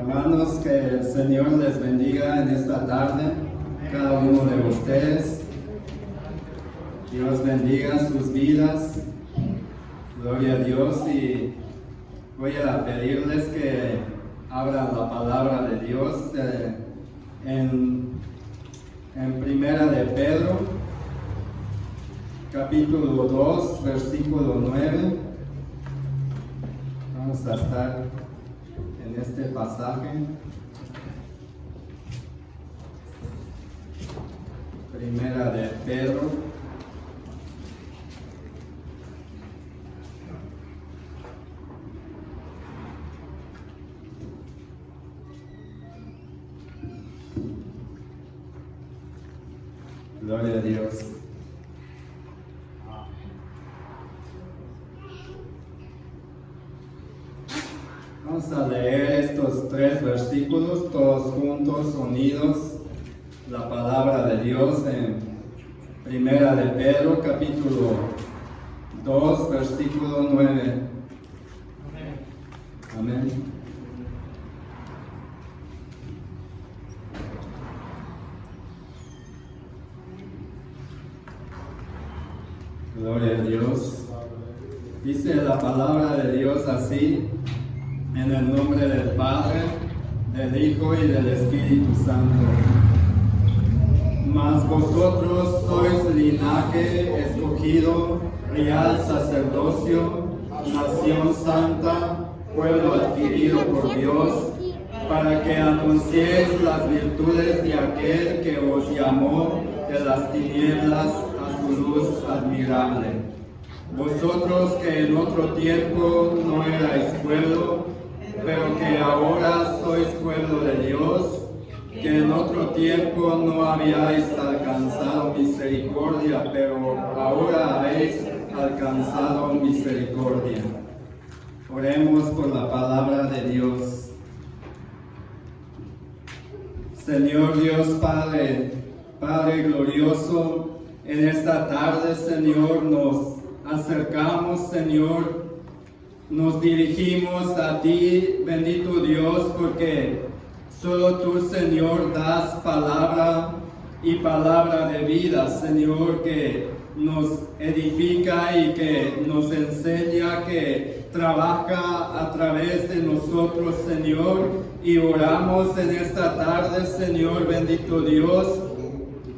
Hermanos, que el Señor les bendiga en esta tarde, cada uno de ustedes. Dios bendiga sus vidas. Gloria a Dios. Y voy a pedirles que abran la palabra de Dios en Primera de Pedro, capítulo 2, versículo 9. Vamos a estar en este pasaje. Primera de Pedro, gloria a Dios. Vamos a leer estos 3 versículos todos juntos, unidos, la palabra de Dios en Primera de Pedro, capítulo 2, versículo 9. Amén. Gloria a Dios. Dice la palabra de Dios así: en el nombre del Padre, del Hijo y del Espíritu Santo. Mas vosotros sois linaje escogido, real sacerdocio, nación santa, pueblo adquirido por Dios, para que anunciéis las virtudes de aquel que os llamó de las tinieblas a su luz admirable. Vosotros que en otro tiempo no erais pueblo, pero que ahora sois pueblo de Dios, que en otro tiempo no habíais alcanzado misericordia, pero ahora habéis alcanzado misericordia. Oremos por la palabra de Dios. Señor Dios Padre, Padre glorioso, en esta tarde, Señor, nos acercamos, Señor, nos dirigimos a ti, bendito Dios, porque solo tú, Señor, das palabra y palabra de vida, Señor, que nos edifica y que nos enseña, que trabaja a través de nosotros, Señor. Y oramos en esta tarde, Señor, bendito Dios,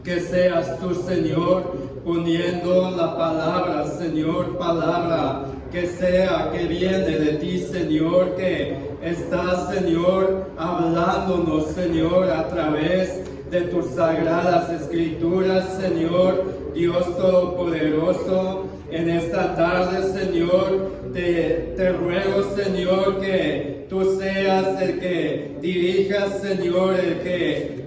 que seas tú, Señor, poniendo la palabra, Señor, palabra que viene de ti, Señor, que estás, Señor, hablándonos, Señor, a través de tus sagradas escrituras, Señor, Dios Todopoderoso. En esta tarde, Señor, te ruego, Señor, que tú seas el que dirijas, Señor, el que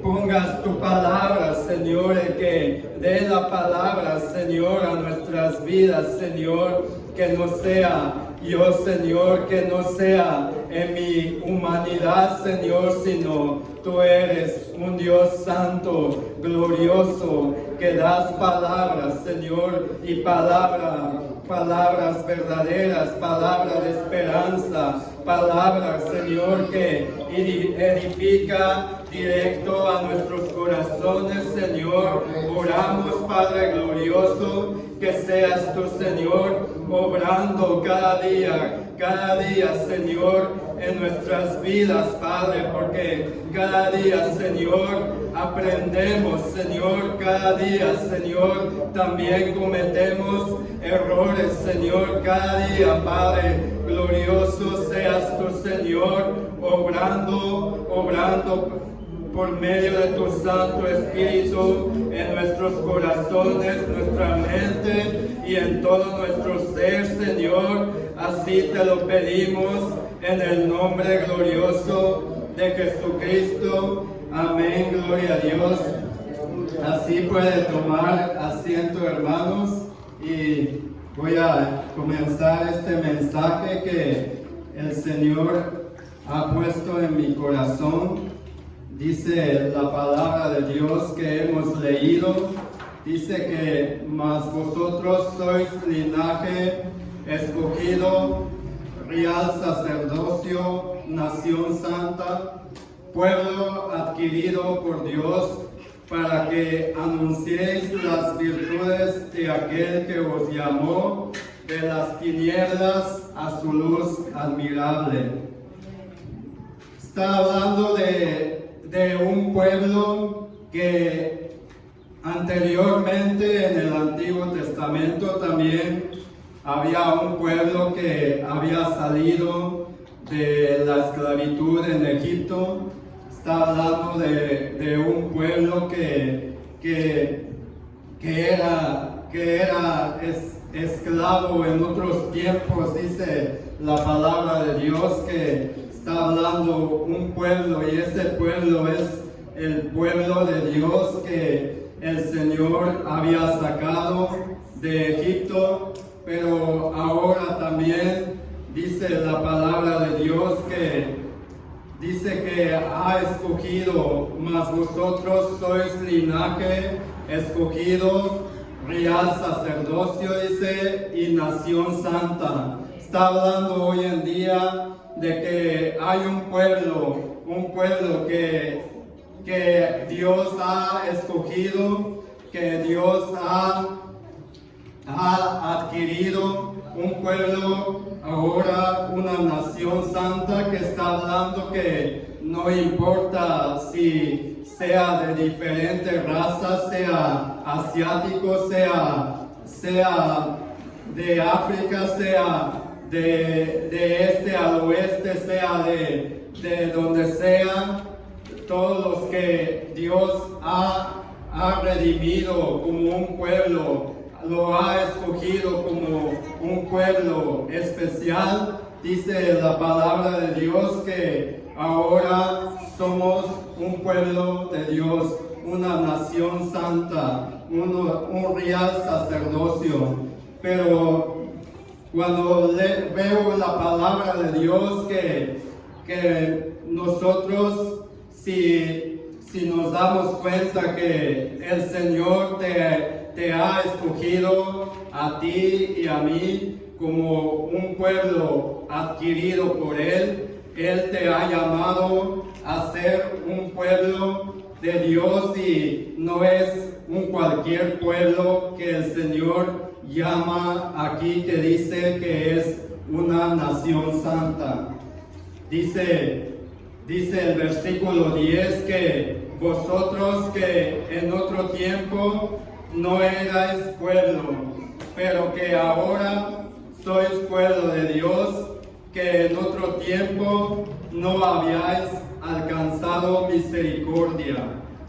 pongas tu palabra, Señor, el que dé la palabra, Señor, a nuestras vidas, Señor, que no sea yo, Señor, que no sea en mi humanidad, Señor, sino tú eres un Dios santo, glorioso, que das palabras, Señor, y palabras verdaderas, palabras de esperanza, palabras, Señor, que edifica directo a nuestros corazones, Señor. Oramos, Padre glorioso, que seas tú, Señor, obrando cada día, Señor, en nuestras vidas, Padre, porque cada día, Señor, aprendemos, Señor, cada día, Señor, también cometemos errores, Señor, cada día, Padre glorioso, seas tú, Señor, obrando por medio de tu Santo Espíritu en nuestros corazones, nuestra mente y en todo nuestro ser, Señor. Así te lo pedimos en el nombre glorioso de Jesucristo. Amén, gloria a Dios. Así puede tomar asiento, hermanos, y voy a comenzar este mensaje que el Señor ha puesto en mi corazón. Dice la palabra de Dios que hemos leído, dice que mas vosotros sois linaje escogido, real sacerdocio, nación santa, pueblo adquirido por Dios, para que anunciéis las virtudes de aquel que os llamó de las tinieblas a su luz admirable. Está hablando de un pueblo que anteriormente en el Antiguo Testamento también había un pueblo que había salido de la esclavitud en Egipto. Está hablando de un pueblo que era esclavo en otros tiempos. Dice la palabra de Dios que está hablando un pueblo, y ese pueblo es el pueblo de Dios que el Señor había sacado de Egipto. Pero ahora también dice la palabra de Dios que dice que ha escogido, mas vosotros sois linaje escogido, real sacerdocio, dice, y nación santa. Está hablando hoy en día de que hay un pueblo que Dios ha escogido, que Dios ha adquirido, un pueblo, ahora una nación santa, que está hablando que no importa si sea de diferentes razas, sea asiático, sea de África, sea de este al oeste, sea de donde sea, todos los que Dios ha redimido como un pueblo, lo ha escogido como un pueblo especial. Dice la palabra de Dios que ahora somos un pueblo de Dios, una nación santa, un real sacerdocio. Pero cuando veo la palabra de Dios que nosotros, si nos damos cuenta que el Señor te ha escogido a ti y a mí como un pueblo adquirido por Él, Él te ha llamado a ser un pueblo de Dios, y no es un cualquier pueblo que el Señor llama aquí, que dice que es una nación santa. Dice el versículo 10 que vosotros que en otro tiempo no erais pueblo, pero que ahora sois pueblo de Dios, que en otro tiempo no habíais alcanzado misericordia,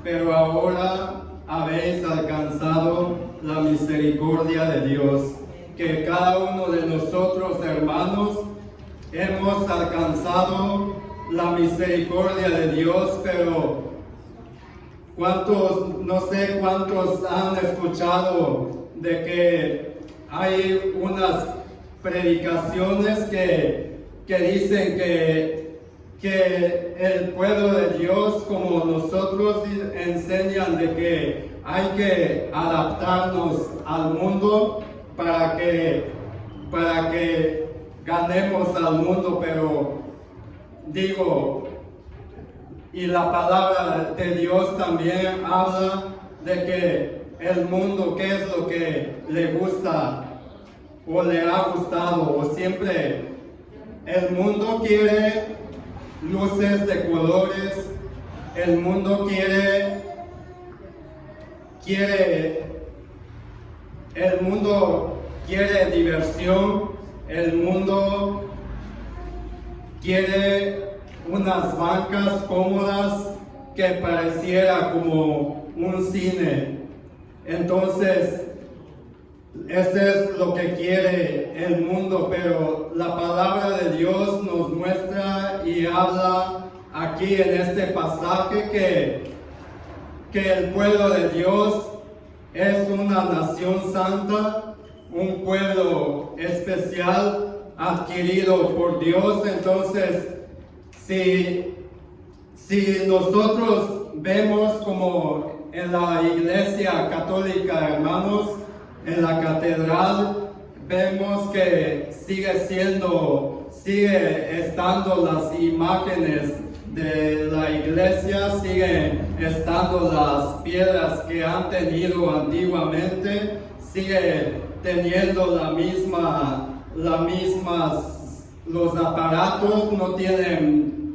pero ahora habéis alcanzado la misericordia de Dios. Que cada uno de nosotros, hermanos, hemos alcanzado la misericordia de Dios, pero no sé cuántos han escuchado de que hay unas predicaciones que dicen que el pueblo de Dios, como nosotros, enseñan de que hay que adaptarnos al mundo para que ganemos al mundo. Pero digo, y la palabra de Dios también habla de que el mundo, ¿qué es lo que le gusta o le ha gustado? O siempre el mundo quiere luces de colores, el mundo quiere diversión, el mundo quiere unas bancas cómodas que pareciera como un cine. Entonces, ese es lo que quiere el mundo, pero la palabra de Dios nos muestra y habla aquí en este pasaje que el pueblo de Dios es una nación santa, un pueblo especial adquirido por Dios. Entonces, si nosotros vemos como en la iglesia católica, hermanos, en la catedral, vemos que sigue siendo sigue estando las imágenes de la iglesia, siguen estando las piedras que han tenido antiguamente, sigue teniendo los aparatos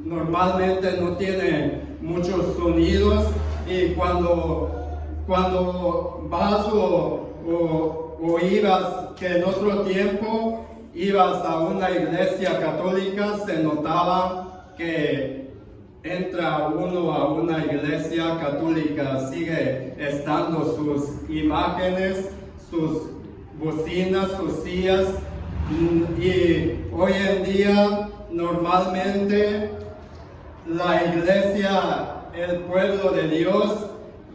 normalmente no tienen muchos sonidos, y cuando vas o ibas, que en otro tiempo ibas a una iglesia católica, se notaba que entra uno a una iglesia católica, sigue estando sus imágenes, sus bocinas, sus sillas, y hoy en día normalmente la iglesia, el pueblo de Dios,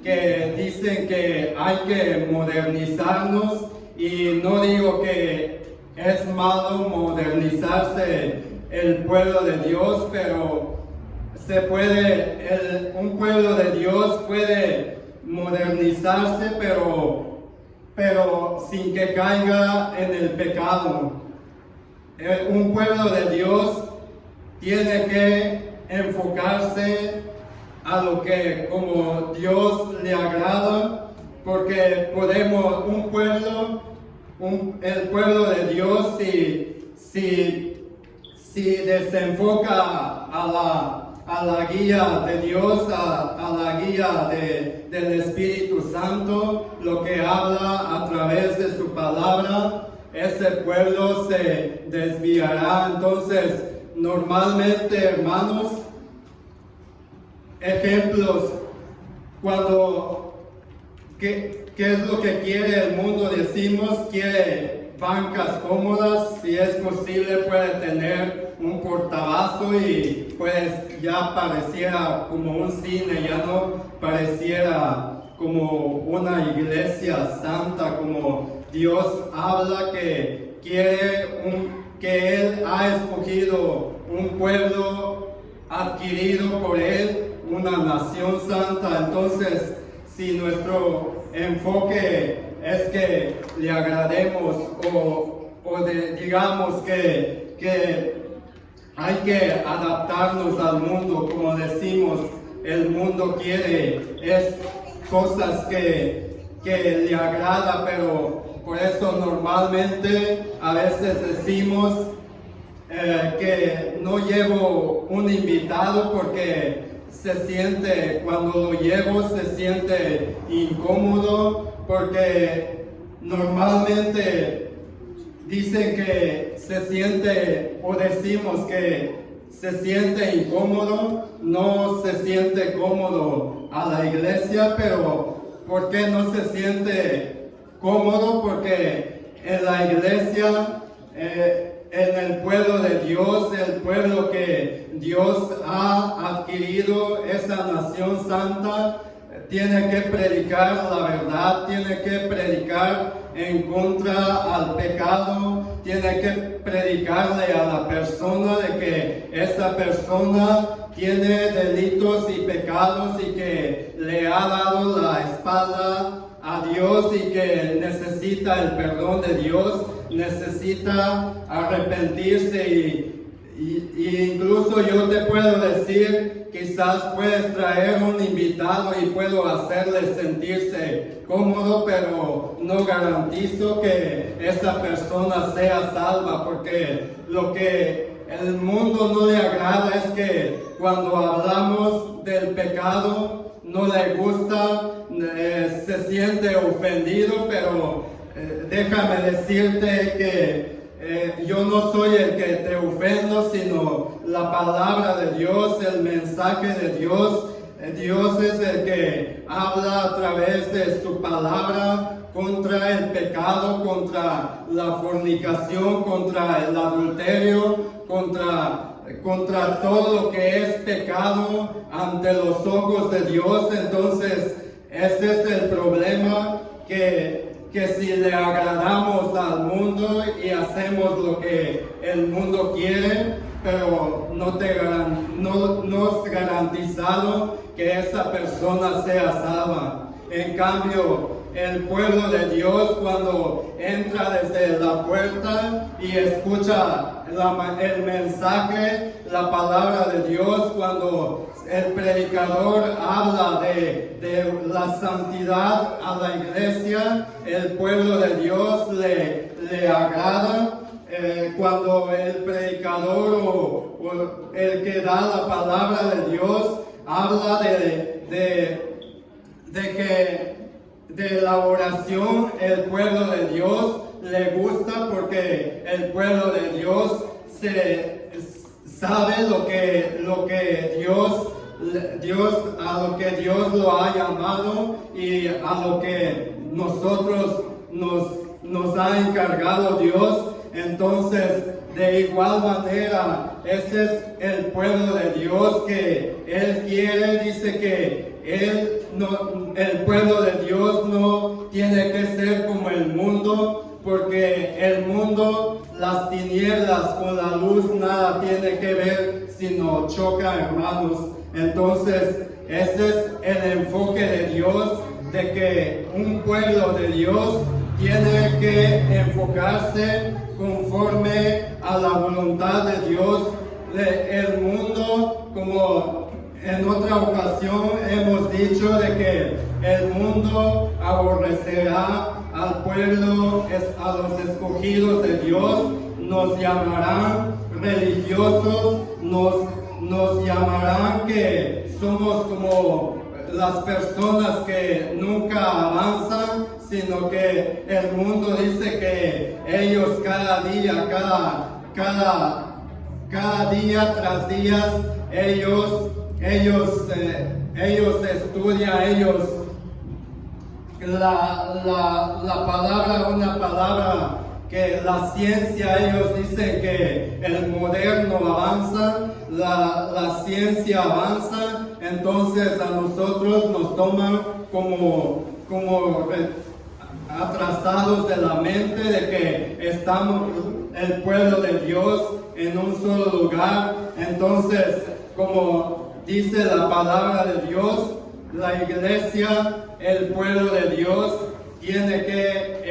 que dicen que hay que modernizarnos, y no digo que es malo modernizarse el pueblo de Dios, pero un pueblo de Dios puede modernizarse, pero sin que caiga en el pecado. Un pueblo de Dios tiene que enfocarse a lo que como Dios le agrada, porque el pueblo de Dios, si desenfoca a la guía de Dios, a la guía del Espíritu Santo, lo que habla a través de su palabra, ese pueblo se desviará. Entonces, normalmente, hermanos, ejemplos, ¿qué es lo que quiere el mundo? Decimos, quiere bancas cómodas, si es posible puede tener un portabazo, y pues ya pareciera como un cine, ya no pareciera como una iglesia santa, como Dios habla que que Él ha escogido un pueblo adquirido por Él, una nación santa. Entonces, si nuestro enfoque es que le agrademos, digamos que hay que adaptarnos al mundo, como decimos, el mundo quiere cosas que le agrada, pero por eso normalmente a veces decimos que no llevo un invitado porque cuando lo llevo se siente incómodo, porque normalmente dicen que se siente, o decimos que se siente incómodo, no se siente cómodo a la iglesia. Pero ¿por qué no se siente cómodo? Porque en la iglesia, en el pueblo de Dios, el pueblo que Dios ha adquirido, esa nación santa, tiene que predicar la verdad, tiene que predicar en contra al pecado, tiene que predicarle a la persona de que esa persona tiene delitos y pecados, y que le ha dado la espalda a Dios, y que necesita el perdón de Dios, necesita arrepentirse. Y incluso yo te puedo decir, quizás puedes traer un invitado y puedo hacerle sentirse cómodo, pero no garantizo que esa persona sea salva, porque lo que el mundo no le agrada es que cuando hablamos del pecado no le gusta, se siente ofendido. Pero déjame decirte que yo no soy el que te ofendo, sino la palabra de Dios, el mensaje de Dios. Dios es el que habla a través de su palabra contra el pecado, contra la fornicación, contra el adulterio, contra todo lo que es pecado ante los ojos de Dios. Entonces, ese es el problema, que si le agradamos al mundo y hacemos lo que el mundo quiere, pero no es garantizado que esa persona sea salva. En cambio, el pueblo de Dios cuando entra desde la puerta y escucha el mensaje, la palabra de Dios, cuando el predicador habla de la santidad a la iglesia, el pueblo de Dios le agrada. Cuando el predicador o el que da la palabra de Dios habla de la oración, el pueblo de Dios le gusta porque el pueblo de Dios sabe a lo que Dios lo ha llamado y a lo que nosotros nos ha encargado Dios. Entonces, de igual manera, ese es el pueblo de Dios que Él quiere. Dice que el pueblo de Dios no tiene que ser como el mundo, porque el mundo, las tinieblas con la luz, nada tiene que ver, sino choca, hermanos. Entonces, ese es el enfoque de Dios, de que un pueblo de Dios tiene que enfocarse conforme a la voluntad de Dios. El mundo, como en otra ocasión hemos dicho, de que el mundo aborrecerá al pueblo, a los escogidos de Dios, nos llamarán religiosos, nos llamarán que somos como las personas que nunca avanzan, sino que el mundo dice que ellos cada día tras día, ellos estudian, la palabra, una palabra que la ciencia, ellos dicen que el moderno avanza, la ciencia avanza. Entonces a nosotros nos toman como atrasados de la mente, de que estamos el pueblo de Dios en un solo lugar. Entonces, como dice la palabra de Dios, la iglesia, el pueblo de Dios, tiene que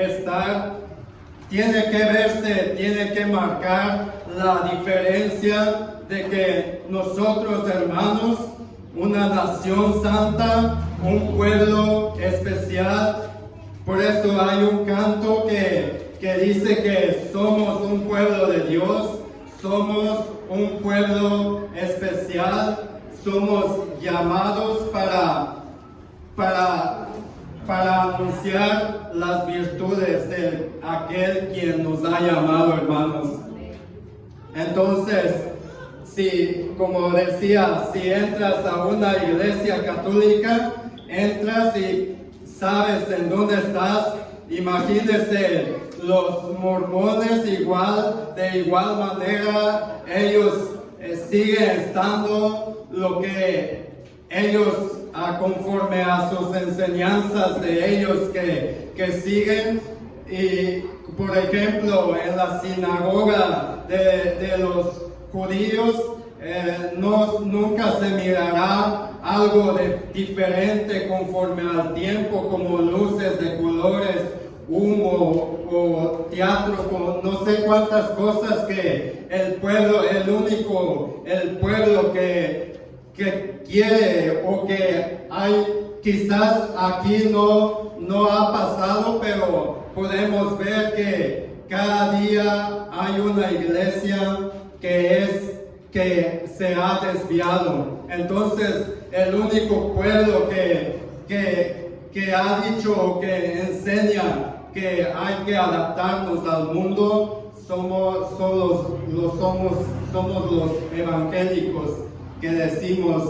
verse, tiene que marcar la diferencia de que nosotros, hermanos, una nación santa, un pueblo especial. Por eso hay un canto que dice que somos un pueblo de Dios, somos un pueblo especial, somos llamados para anunciar las virtudes de aquel quien nos ha llamado, hermanos. Entonces, si, como decía, si entras a una iglesia católica, entras y sabes en dónde estás. Imagínense, los mormones de igual manera, ellos siguen estando lo que ellos, conforme a sus enseñanzas de ellos que siguen. Y por ejemplo, en la sinagoga de los judíos, nunca se mirará algo diferente conforme al tiempo, como luces de colores, humo o teatro, con no sé cuántas cosas que el pueblo que quiere, o que hay, quizás aquí no ha pasado, pero podemos ver que cada día hay una iglesia que se ha desviado. Entonces, el único pueblo que ha dicho, que enseña que hay que adaptarnos al mundo, somos los evangélicos, que decimos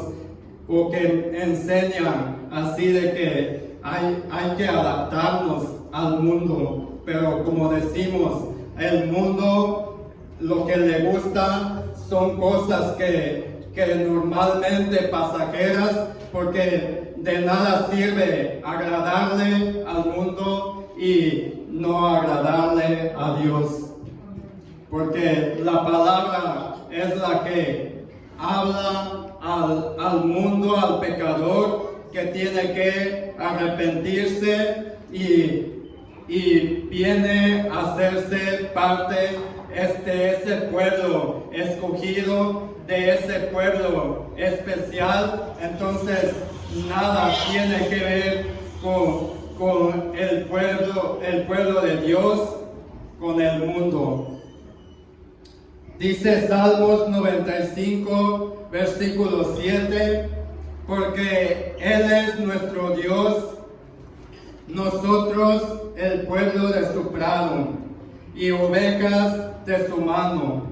o que enseñan así de que hay que adaptarnos al mundo. Pero como decimos, el mundo lo que le gusta son cosas que normalmente pasajeras, porque de nada sirve agradarle al mundo y no agradarle a Dios. Porque la palabra es la que habla al mundo, al pecador, que tiene que arrepentirse y viene a hacerse parte de ese pueblo escogido, de ese pueblo especial. Entonces nada tiene que ver con el pueblo de Dios, con el mundo. Dice Salmos 95, versículo 7, porque Él es nuestro Dios, nosotros el pueblo de su prado y ovejas de su mano.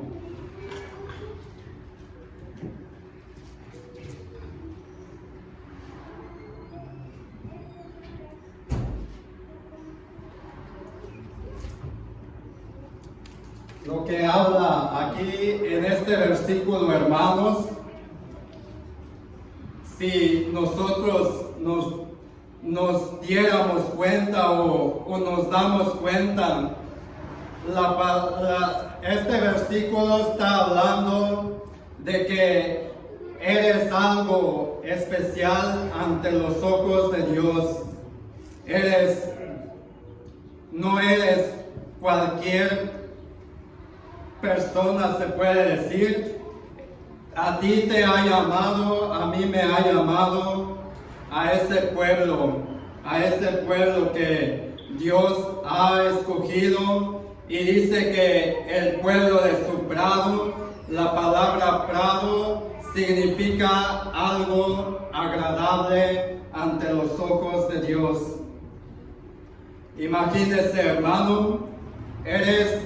Lo que habla aquí en este versículo, hermanos, si nosotros nos diéramos cuenta o nos damos cuenta, este versículo está hablando de que eres algo especial ante los ojos de Dios. No eres cualquier persona, se puede decir. A ti te ha llamado, a mí me ha llamado, a ese pueblo que Dios ha escogido, y dice que el pueblo de su prado, la palabra prado significa algo agradable ante los ojos de Dios. Imagínese, hermano, eres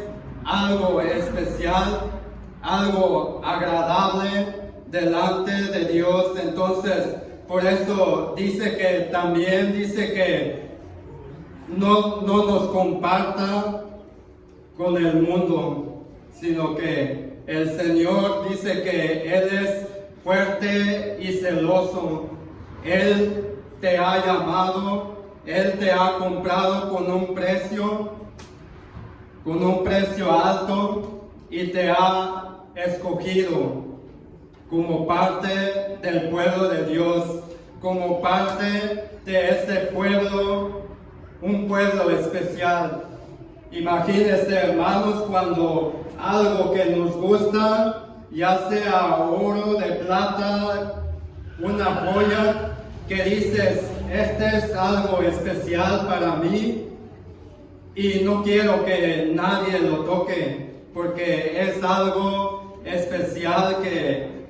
algo especial, algo agradable delante de Dios. Entonces, por eso dice que no nos comparta con el mundo, sino que el Señor dice que Él es fuerte y celoso. Él te ha llamado, Él te ha comprado con un precio alto, y te ha escogido como parte del pueblo de Dios, como parte de ese pueblo, un pueblo especial. Imagínense, hermanos, cuando algo que nos gusta, ya sea oro, de plata, una joya, que dices, este es algo especial para mí y no quiero que nadie lo toque, porque es algo especial que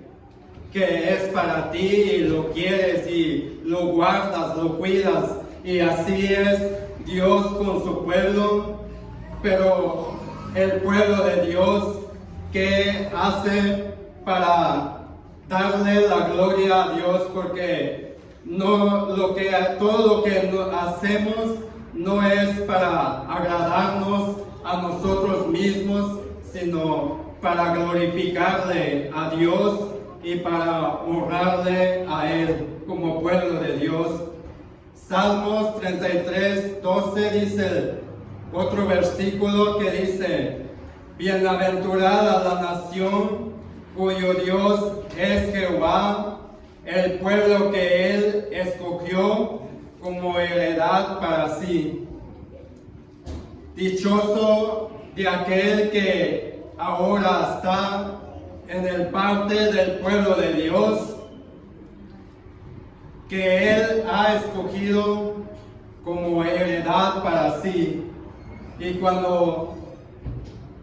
es para ti, y lo quieres y lo guardas, lo cuidas. Y así es Dios con su pueblo. Pero el pueblo de Dios, ¿qué hace para darle la gloria a Dios? Porque todo lo que hacemos no es para agradarnos a nosotros mismos, sino para glorificarle a Dios y para honrarle a Él como pueblo de Dios. Salmos 33, 12 dice otro versículo que dice: bienaventurada la nación cuyo Dios es Jehová, el pueblo que Él escogió como heredad para sí. Dichoso de aquel que ahora está en el parte del pueblo de Dios, que Él ha escogido como heredad para sí. Y cuando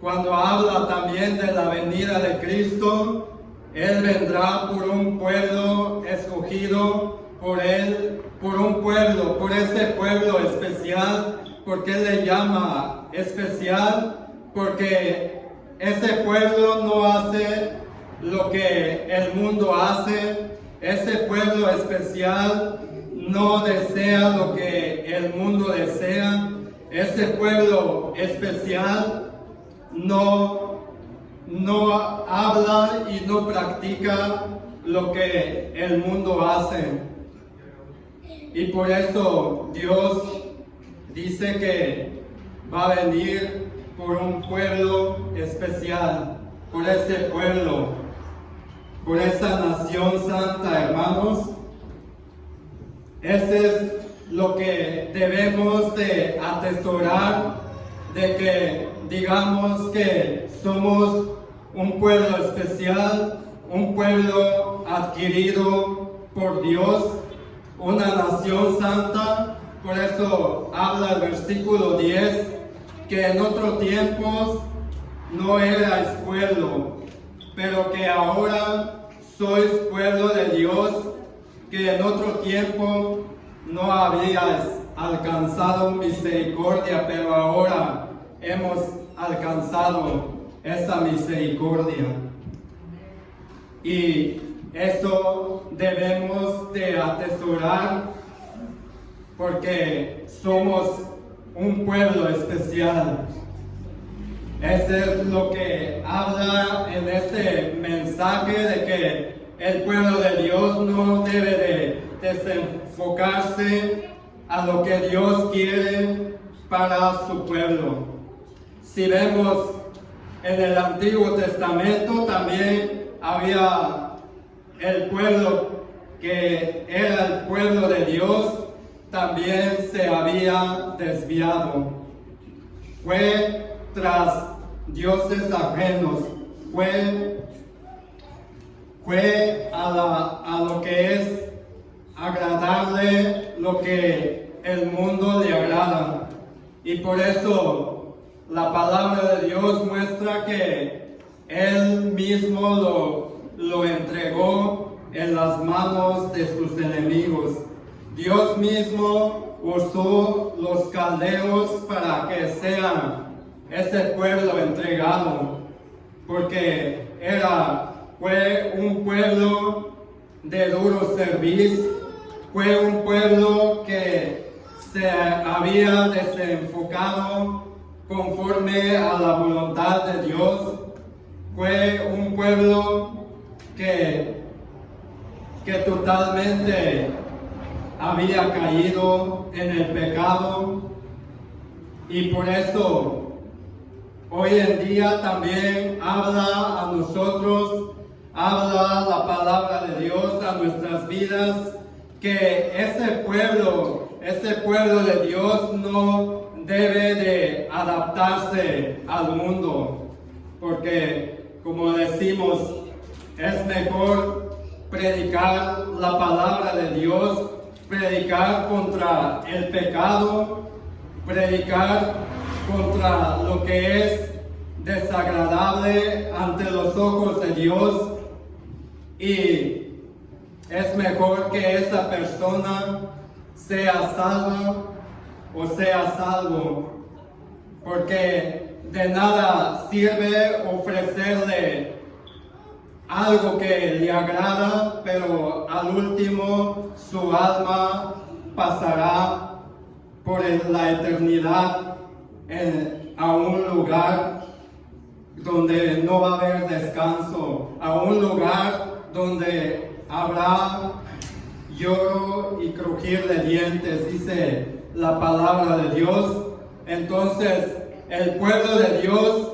habla también de la venida de Cristo, Él vendrá por un pueblo escogido por Él, por ese pueblo especial. ¿Por qué le llama especial? Porque ese pueblo no hace lo que el mundo hace. Ese pueblo especial no desea lo que el mundo desea. Ese pueblo especial no habla y no practica lo que el mundo hace. Y por eso Dios dice que va a venir por un pueblo especial, por ese pueblo, por esa nación santa, hermanos. Ese es lo que debemos de atesorar, de que digamos que somos un pueblo especial, un pueblo adquirido por Dios, una nación santa. Por eso habla el versículo 10, que en otros tiempos no erais pueblo, pero que ahora sois pueblo de Dios, que en otro tiempo no habíais alcanzado misericordia, pero ahora hemos alcanzado esa misericordia. Y eso debemos de atesorar, porque somos un pueblo especial. Eso es lo que habla en este mensaje, de que el pueblo de Dios no debe de desenfocarse a lo que Dios quiere para su pueblo. Si vemos en el Antiguo Testamento, también había el pueblo que era el pueblo de Dios, también se había desviado. Fue tras dioses ajenos, fue a lo que es agradable, lo que el mundo le agrada. Y por eso la palabra de Dios muestra que Él mismo lo entregó en las manos de sus enemigos. Dios mismo usó los caldeos para que sean ese pueblo entregado, porque fue un pueblo de duro servicio, fue un pueblo que se había desenfocado conforme a la voluntad de Dios, fue un pueblo que totalmente había caído en el pecado. Y por eso hoy en día también habla a nosotros, habla la palabra de Dios a nuestras vidas, que ese pueblo de Dios no debe de adaptarse al mundo, porque como decimos, es mejor predicar la palabra de Dios, predicar contra el pecado, predicar contra lo que es desagradable ante los ojos de Dios, y es mejor que esa persona sea salva o sea salvo, porque de nada sirve ofrecerle algo que le agrada, pero al último su alma pasará por la eternidad a un lugar donde no va a haber descanso, a un lugar donde habrá lloro y crujir de dientes, dice la palabra de Dios. Entonces, el pueblo de Dios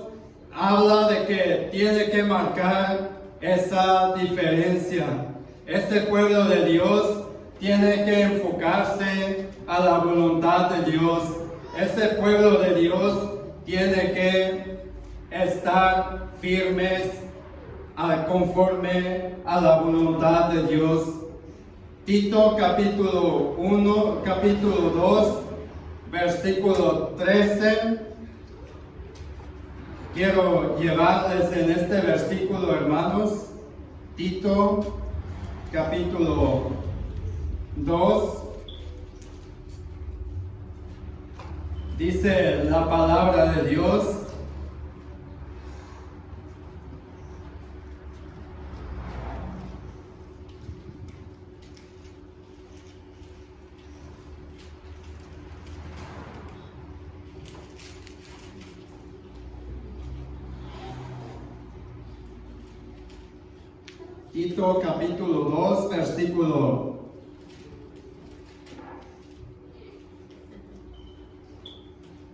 habla de que tiene que marcar esa diferencia. Este pueblo de Dios tiene que enfocarse a la voluntad de Dios. Este pueblo de Dios tiene que estar firmes conforme a la voluntad de Dios. Tito capítulo 2, versículo 13. Quiero llevarles en este versículo, hermanos. Tito capítulo 2. Dice la palabra de Dios: Tito capítulo 2, versículo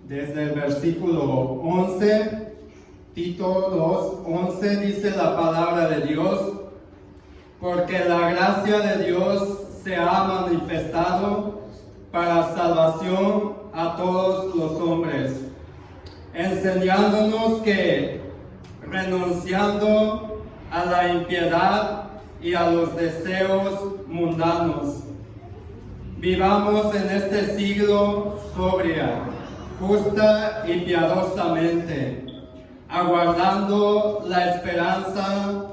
desde el versículo 11, Tito 2:11, dice la palabra de Dios: porque la gracia de Dios se ha manifestado, para salvación a todos los hombres, enseñándonos que, renunciando a la impiedad y a los deseos mundanos, vivamos en este siglo sobria, justa y piadosamente, aguardando la esperanza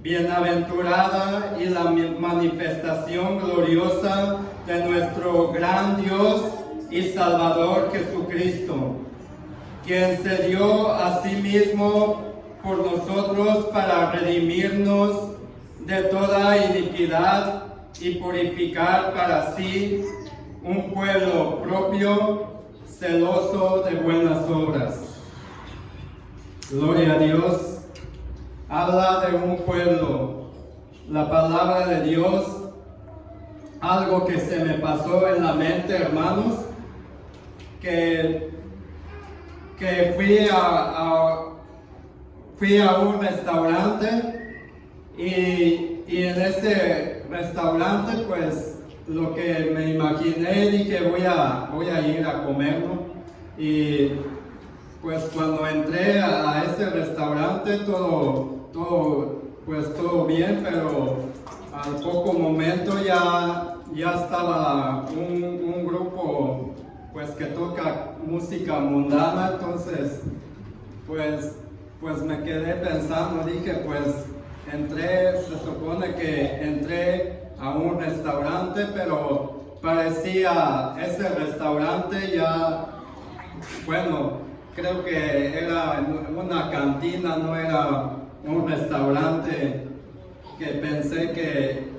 bienaventurada y la manifestación gloriosa de nuestro gran Dios y Salvador Jesucristo, quien se dio a sí mismo por nosotros para redimirnos de toda iniquidad y purificar para sí un pueblo propio, celoso de buenas obras. Gloria a Dios. Habla de un pueblo. La palabra de Dios, algo que se me pasó en la mente, hermanos, que fui a un restaurante y en ese restaurante, pues, lo que me imaginé, dije, voy a ir a comer, ¿no? Y pues cuando entré a ese restaurante, todo bien, pero al poco momento ya estaba un grupo, pues, que toca música mundana. Entonces pues me quedé pensando, dije, pues se supone que entré a un restaurante, pero parecía ese restaurante ya, bueno, creo que era una cantina, no era un restaurante, que pensé que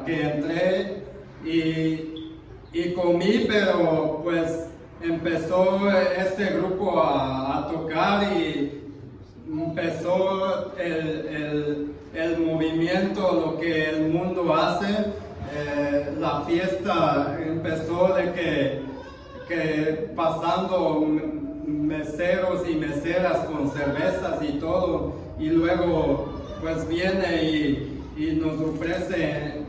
entré y comí, pero pues empezó este grupo a tocar y empezó el movimiento, lo que el mundo hace. La fiesta empezó de que pasando meseros y meseras con cervezas y todo, y luego pues viene y nos ofrece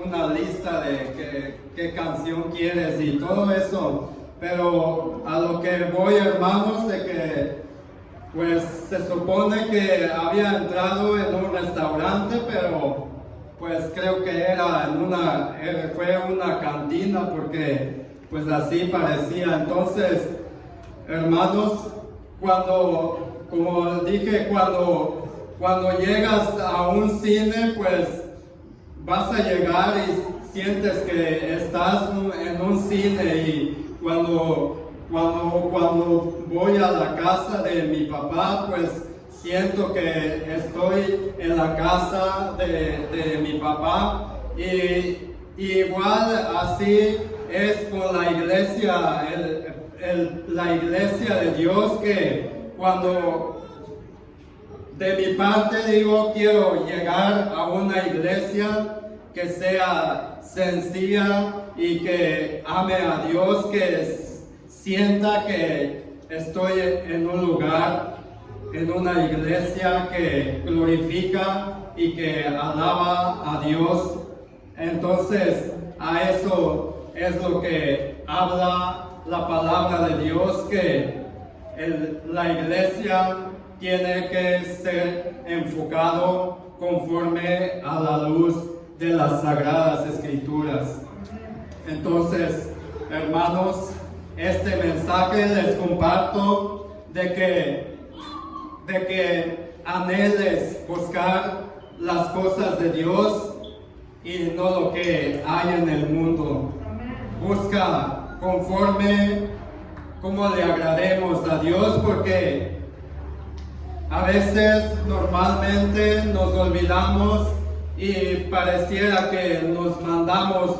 una lista de qué canción quieres y todo eso. Pero a lo que voy, hermanos, de que pues se supone que había entrado en un restaurante, pero pues creo que fue una cantina, porque pues así parecía. Entonces, hermanos, como dije, cuando llegas a un cine, pues vas a llegar y sientes que estás en un cine. Y cuando voy a la casa de mi papá, pues siento que estoy en la casa de mi papá. Y igual así es con la iglesia, la iglesia de Dios, que cuando de mi parte digo, quiero llegar a una iglesia que sea sencilla y que ame a Dios, que sienta que estoy en un lugar, en una iglesia que glorifica y que alaba a Dios. Entonces, a eso es lo que habla la palabra de Dios, que la iglesia tiene que ser enfocado conforme a la luz de las Sagradas Escrituras. Entonces, hermanos, este mensaje les comparto de que anheles buscar las cosas de Dios y no lo que hay en el mundo. Busca conforme como le agrademos a Dios, porque a veces normalmente nos olvidamos y pareciera que nos mandamos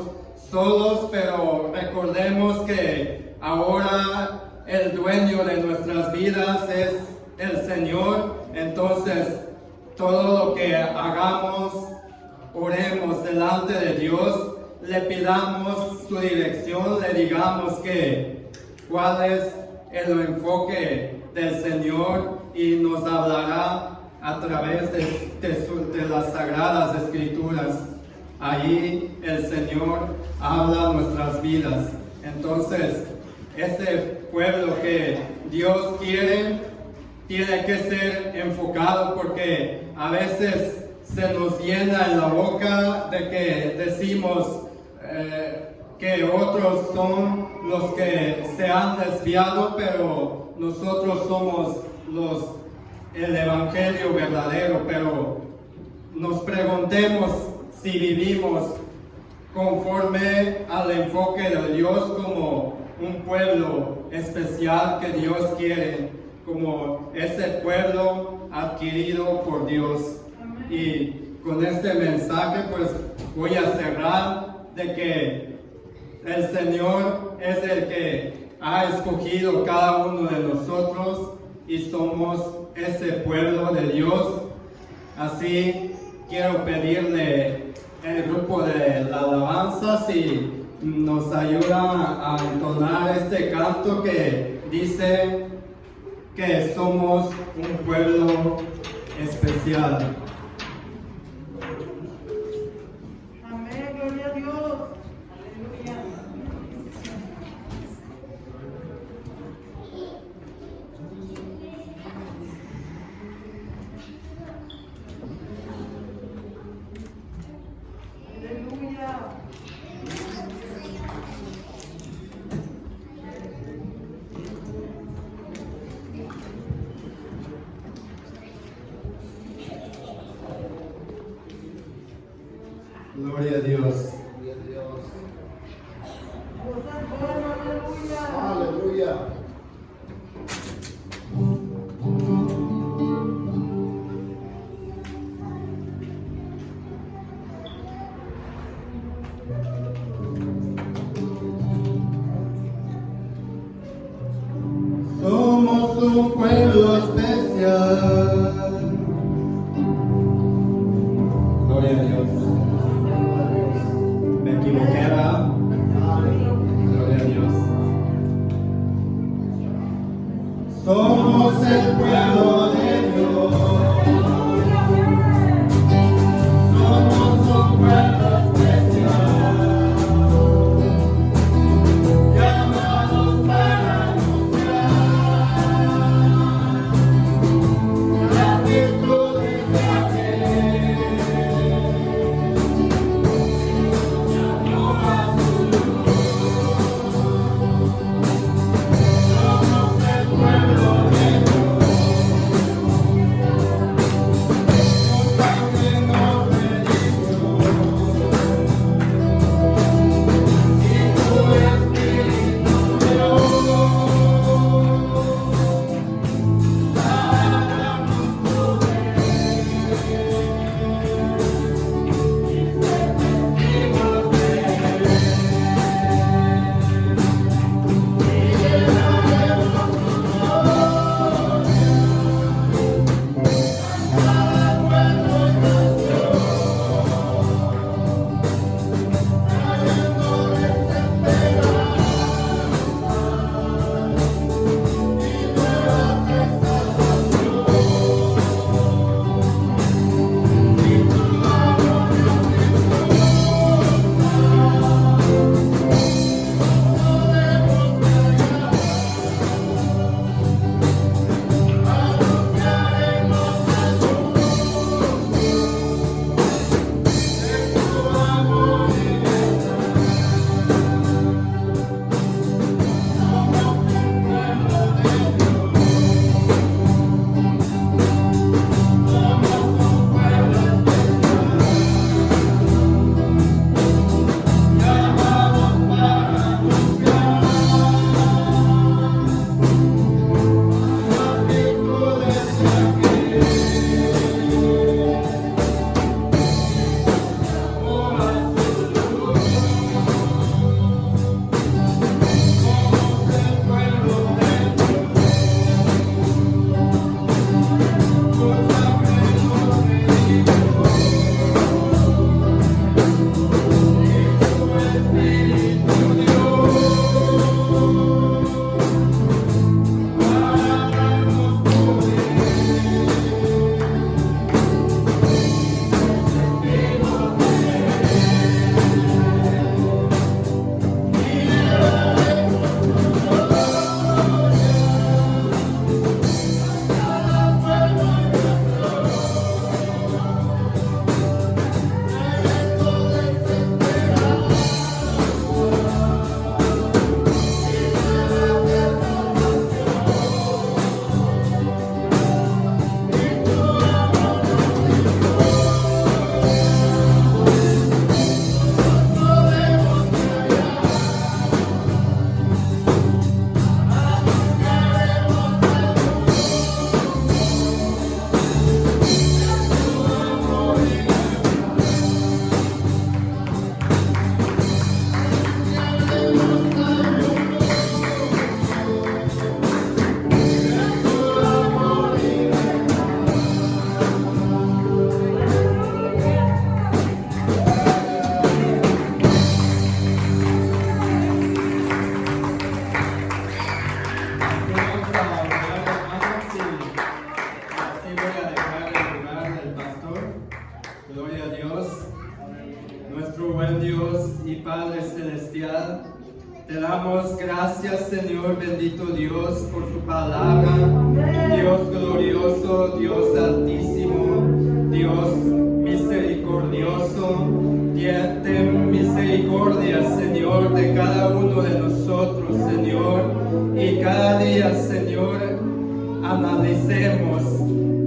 solos, pero recordemos que ahora el dueño de nuestras vidas es el Señor. Entonces, todo lo que hagamos, oremos delante de Dios, le pidamos su dirección, le digamos cuál es el enfoque del Señor, y nos hablará a través de las Sagradas Escrituras. ahí el Señor habla nuestras vidas. Entonces, este pueblo que Dios quiere, tiene que ser enfocado, porque a veces se nos llena en la boca de que decimos que otros son los que se han desviado, pero nosotros somos el evangelio verdadero. Pero nos preguntemos si vivimos conforme al enfoque de Dios, como un pueblo especial que Dios quiere, como ese pueblo adquirido por Dios. Y con este mensaje pues voy a cerrar de que el Señor es el que ha escogido cada uno de nosotros y somos ese pueblo de Dios. Así quiero pedirle al grupo de la alabanza si nos ayuda a entonar este canto que dice que somos un pueblo especial. Amén, gloria a Dios. Aleluya. Aleluya. Gloria a Dios. Gloria a Dios. Dios es bueno, aleluya. Aleluya. Somos un pueblo especial. Gloria a Dios. Me equivoqué, ¿verdad? Gloria a Dios. Somos el pueblo de Dios. Somos un pueblo especial, llamados para anunciar Padre Celestial, te damos gracias, Señor, bendito Dios, por tu palabra, Dios glorioso, Dios altísimo, Dios misericordioso. Ten misericordia, Señor, de cada uno de nosotros, Señor, y cada día, Señor, analicemos,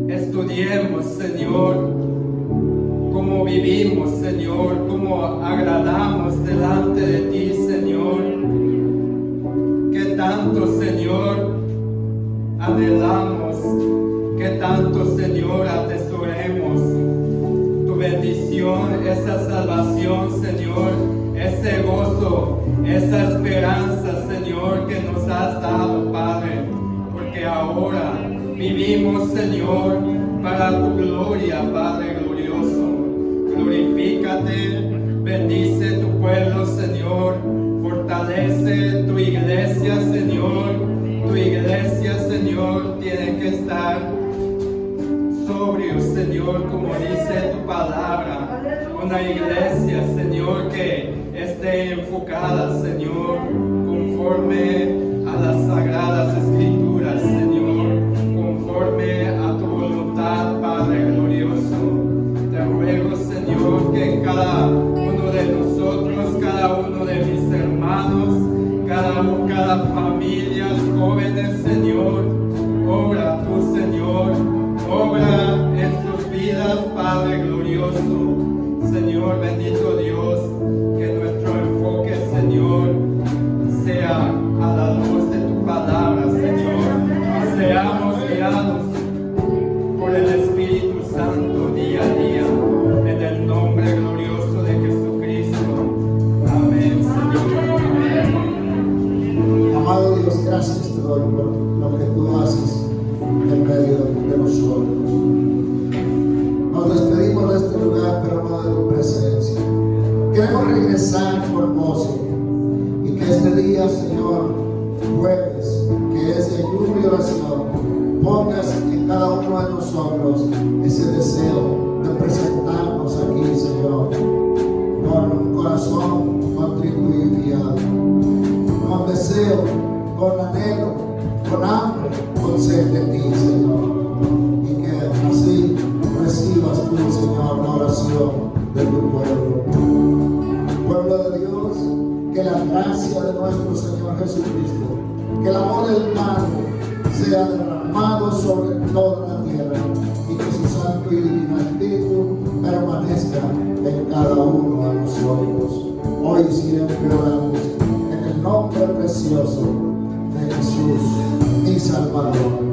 estudiemos, Señor, cómo vivimos, Señor, cómo agradamos delante de ti, Señor. Que tanto, Señor, anhelamos, que tanto, Señor, atesoremos tu bendición, esa salvación, Señor, ese gozo, esa esperanza, Señor, que nos has dado, Padre, porque ahora vivimos, Señor, para tu gloria, Padre glorioso. Glorifícate, bendice tu pueblo, Señor, fortalece tu iglesia, Señor. Tu iglesia, Señor, tiene que estar sobrio, Señor, como dice tu palabra. Una iglesia, Señor, que esté enfocada, Señor, conforme a las sagradas escrituras, Señor, conforme a tu voluntad, Padre glorioso. Te ruego, Señor, que cada uno de nosotros, cada uno de mis hermanos, cada familia, jóvenes, Señor, obra tú, Señor, obra en sus vidas, Padre glorioso. Señor, bendito Dios, que nuestro enfoque, Señor, sea a la luz de tu palabra, Señor, y seamos guiados por el Espíritu Santo día a día, en el nombre glorioso de Jesucristo. Amén, Señor. Amén. Amado Dios, gracias te doy por lo que tú haces en medio de nosotros. Nos despedimos de este lugar, pero no de tu presencia. Queremos regresar por gozo y que este día, Señor, jueves, que es de ayuno y oración, pongas en cada uno de nosotros ese deseo de presentarnos aquí, Señor, con un corazón contrito y humillado, con deseo, con anhelo, con hambre, con sed de ti, Señor. Y que así recibas tú, Señor, la oración de tu pueblo. Pueblo de Dios, que la gracia de nuestro Señor Jesucristo, que el amor del Padre sea derramado sobre toda la tierra y que su santo y divino Espíritu permanezca en cada uno de nosotros. Hoy y siempre oramos en el nombre precioso de Jesús, mi Salvador.